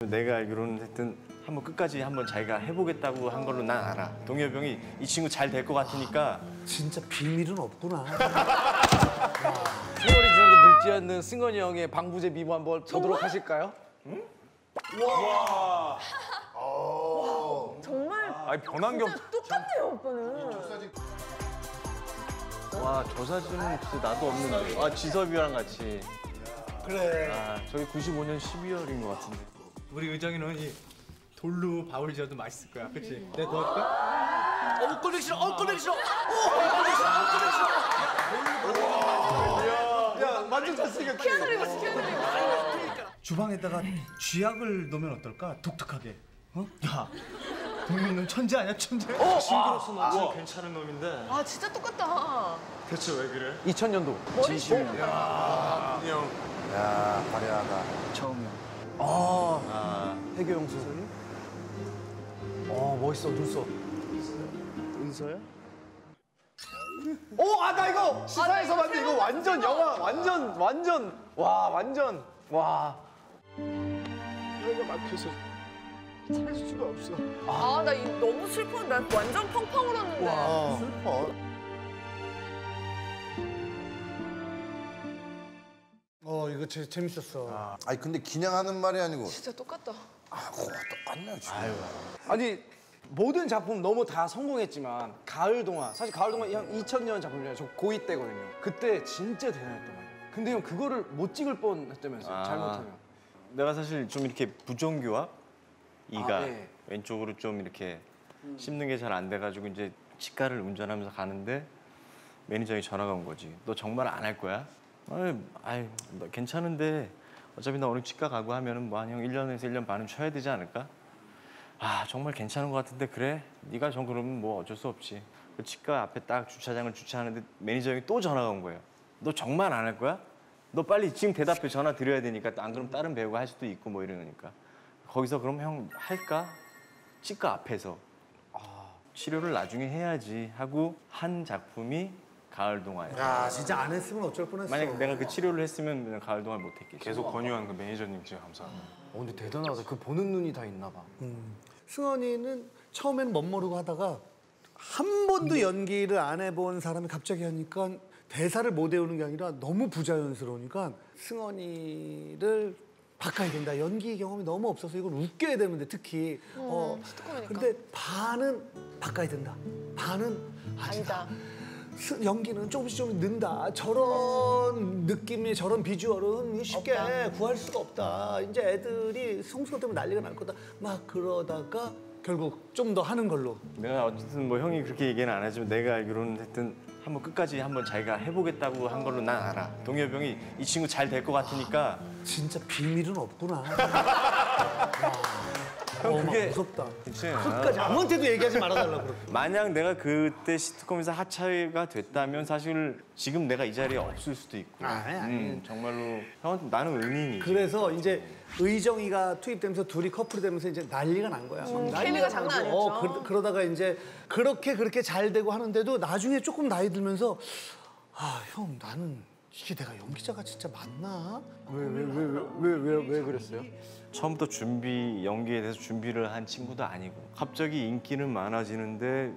내가 알기로는 하여튼 한번 끝까지 한번 자기가 해보겠다고 한 걸로 난 알아. 동엽이 형이 이 친구 잘 될 것 같으니까. 진짜 비밀은 없구나. 세월이 지나도 늙지 않는 승건이 형의 방부제 미모 한번 보도록 하실까요? 응? 와. 정말 아니 변한 게 없. 똑같네요, 오빠는. 와, 저 사진은 진짜 나도 없는데. 아, 지섭이랑 같이. 그래. 아, 저기 95년 12월인 것 같은데. 우리 의정이는 이 돌로 밥을 지어도 맛있을 거야, 그렇지? 내가 도와줄까? 꼴보기 싫어, 꼴보기 싫어. 야, 완전 잘생겼지? 키아누 리버스, 키아누 리버스. 주방에다가 쥐약을 넣으면 어떨까? 독특하게. 어? 야, 동민 넌 천재 아니야, 천재? 징그럽소, 나 진짜 괜찮은 놈인데. 아, 진짜 똑같다. 대체 왜 그래? 2000년도. 진심이야. 야, 화려하다. 처음이야. 해교 형수. 멋있어, 눈썹. 은서야? 나 이거 시사에서 봤는데 이거 완전 영화, 와, 와. 혀가 막혀서 살 수가 없어. 아, 나 너무 슬퍼. 나 완전 펑펑 울었는데. 슬퍼. 이거 재밌었어. 아니 근데 그냥 하는 말이 아니고 진짜 똑같다. 그거 똑같네 지금. 아니 모든 작품 너무 다 성공했지만 가을동화 사실 가을동화 형 2000년 작품이잖아요. 저 고2 때거든요. 그때 진짜 대단했단 말이에요. 근데 형 그거를 못 찍을 뻔했다면서요. 잘못하면. 내가 사실 좀 이렇게 부정교합? 이가 네. 왼쪽으로 좀 이렇게 씹는 게 잘 안 돼가지고 이제 치과를 운전하면서 가는데 매니저이 전화가 온 거지. 너 정말 안 할 거야? 아이, 너 괜찮은데 어차피 나 오늘 치과 가고 하면은 뭐 한 형 1년에서 1년 반은 쉬어야 되지 않을까? 아, 정말 괜찮은 것 같은데 그래? 네가 정 그러면 뭐 어쩔 수 없지. 그 치과 앞에 딱 주차장을 주차하는데 매니저 형이 또 전화가 온 거예요. 너 정말 안 할 거야? 너 빨리 지금 대답해. 전화 드려야 되니까. 안 그러면 다른 배우가 할 수도 있고 뭐 이러니까. 거기서 그럼 형 할까? 치과 앞에서. 치료를 나중에 해야지 하고 한 작품이 가을동화예요. 야, 진짜 안 했으면 어쩔 뻔했어. 만약 내가 그 치료를 했으면 가을동화를 못 했겠지. 계속 권유한 그 매니저님 진짜 감사합니다. 근데 대단하다. 그 보는 눈이 다 있나 봐. 승원이는 처음엔 멋모르고 하다가 한 번도 연기를 안 해본 사람이 갑자기 하니까 대사를 못 외우는 게 아니라 너무 부자연스러우니까 승원이를 바꿔야 된다. 연기 경험이 너무 없어서 이걸 웃겨야 되는데 특히. 시트콤이니까. 근데 반은 바꿔야 된다. 반은 아니다. 연기는 조금씩 는다. 저런 느낌의 저런 비주얼은 쉽게 구할 수가 없다. 이제 애들이 성수가 때문에 난리가 날 거다. 막 그러다가 결국 좀 더 하는 걸로. 내가 어쨌든 뭐 형이 그렇게 얘기는 안 하지만 내가 알기로는 하여튼 한번 끝까지 한번 자기가 해보겠다고 한 걸로 난 알아. 동엽이 형이 이 친구 잘 될 것 같으니까. 진짜 비밀은 없구나. 형 그게 무섭다. 그치? 끝까지 아무한테도 얘기하지 말아달라고 그래. 만약 내가 그때 시트콤에서 하차가 됐다면 사실 지금 내가 이 자리에 없을 수도 있고. 아니. 정말로 형은 나는 은인이지. 그래서 이제 의정이가 투입되면서 둘이 커플이 되면서 이제 난리가 난 거야. 난리가 케미가 장난 나고, 아니었죠. 그러다가 이제 그렇게 잘 되고 하는데도 나중에 조금 나이 들면서 형 나는 이게 내가 연기자가 진짜 맞나? 왜 그랬어요? 처음부터 연기에 대해서 준비를 한 친구도 아니고 갑자기 인기는 많아지는데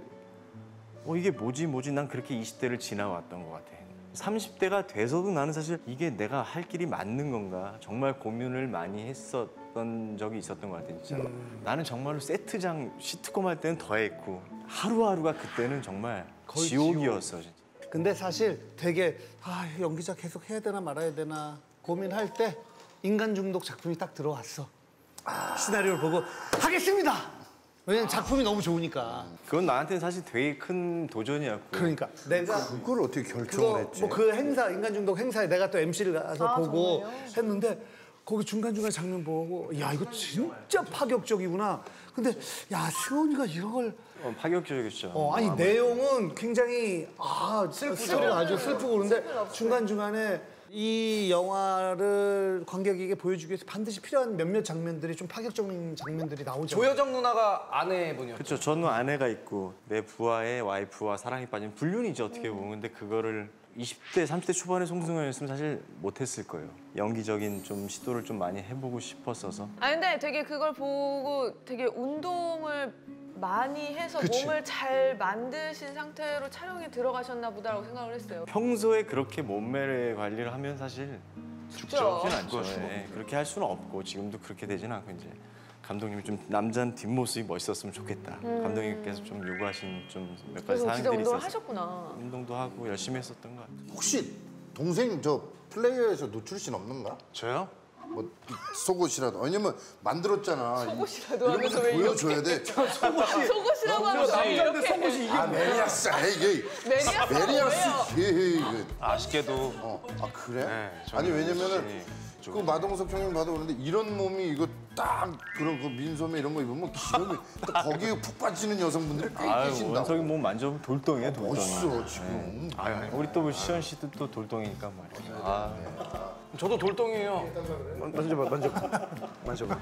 이게 뭐지 난 그렇게 20대를 지나왔던 것 같아. 30대가 돼서도 나는 사실 이게 내가 할 길이 맞는 건가 정말 고민을 많이 했었던 적이 있었던 것 같아 진짜. 나는 정말로 세트장 시트콤 할 때는 더 했고 하루하루가 그때는 정말 거의 지옥이었어 진짜. 근데 사실 되게 연기자 계속 해야 되나 말아야 되나 고민할 때 인간 중독 작품이 딱 들어왔어. 시나리오를 보고 하겠습니다. 왜냐면 작품이 너무 좋으니까. 그건 나한테는 사실 되게 큰 도전이었고. 그러니까 내가 그걸 어떻게 결정을 했지? 그 행사 인간 중독 행사에 내가 또 MC를 가서 보고 정말요? 했는데 거기 중간중간 장면 보고 야 이거 진짜 파격적이구나. 근데 야 승원이가 이런 걸 파격적이었죠. 아니 내용은 굉장히 스토리가 아주 슬프고 그런데 중간중간에 이 영화를 관객에게 보여주기 위해서 반드시 필요한 몇몇 장면들이 좀 파격적인 장면들이 나오죠. 조여정 누나가 아내분이었죠. 그렇죠. 저는 아내가 있고 내 부하의 와이프와 사랑에 빠진 불륜이죠 어떻게 보면. 근데 그거를 20대, 30대 초반에 송승헌이었으면 사실 못했을 거예요. 연기적인 좀 시도를 좀 많이 해보고 싶었어서. 아 근데 되게 그걸 보고 되게 운동을 많이 해서 그치. 몸을 잘 만드신 상태로 촬영에 들어가셨나 보다라고 생각을 했어요. 평소에 그렇게 몸매 관리를 하면 사실 죽죠. 죽진 않죠. 예, 그렇게 할 수는 없고 지금도 그렇게 되지는 않고 이제 감독님이 좀 남자는 뒷모습이 멋있었으면 좋겠다. 감독님께서 좀 요구하신 좀 몇 가지 그래서 진짜 사항들이 운동을 있어서 하셨구나. 운동도 하고 열심히 했었던 것 같아요. 혹시 동생 저 플레이어에서 노출신 없는가? 저요? 뭐 속옷이라도. 왜냐면 만들었잖아. 속옷이라도 이런 하면서 것도 왜 이렇게 보여줘야 돼. 속옷이라고 하면서 왜 이렇게 아 메리아스. 에이 메리아스가 메리아스. 에이. 아쉽게도 아 그래? 네, 아니 저는 왜냐면은 좀- 그 마동석 형님 봐도 그런데 이런 몸이 이거 딱 그런 그 민소매 이런 거 입으면 기름이 딱 거기에 푹 빠지는 여성분들이 꽤 아유, 계신다. 원석이 몸 만져보면 돌덩이야 돌덩이. 멋있어 지금. 우리 또 시현 씨도 또 돌덩이니까 말이야. 아, 저도 돌덩이에요. 만져봐 만져봐 만져봐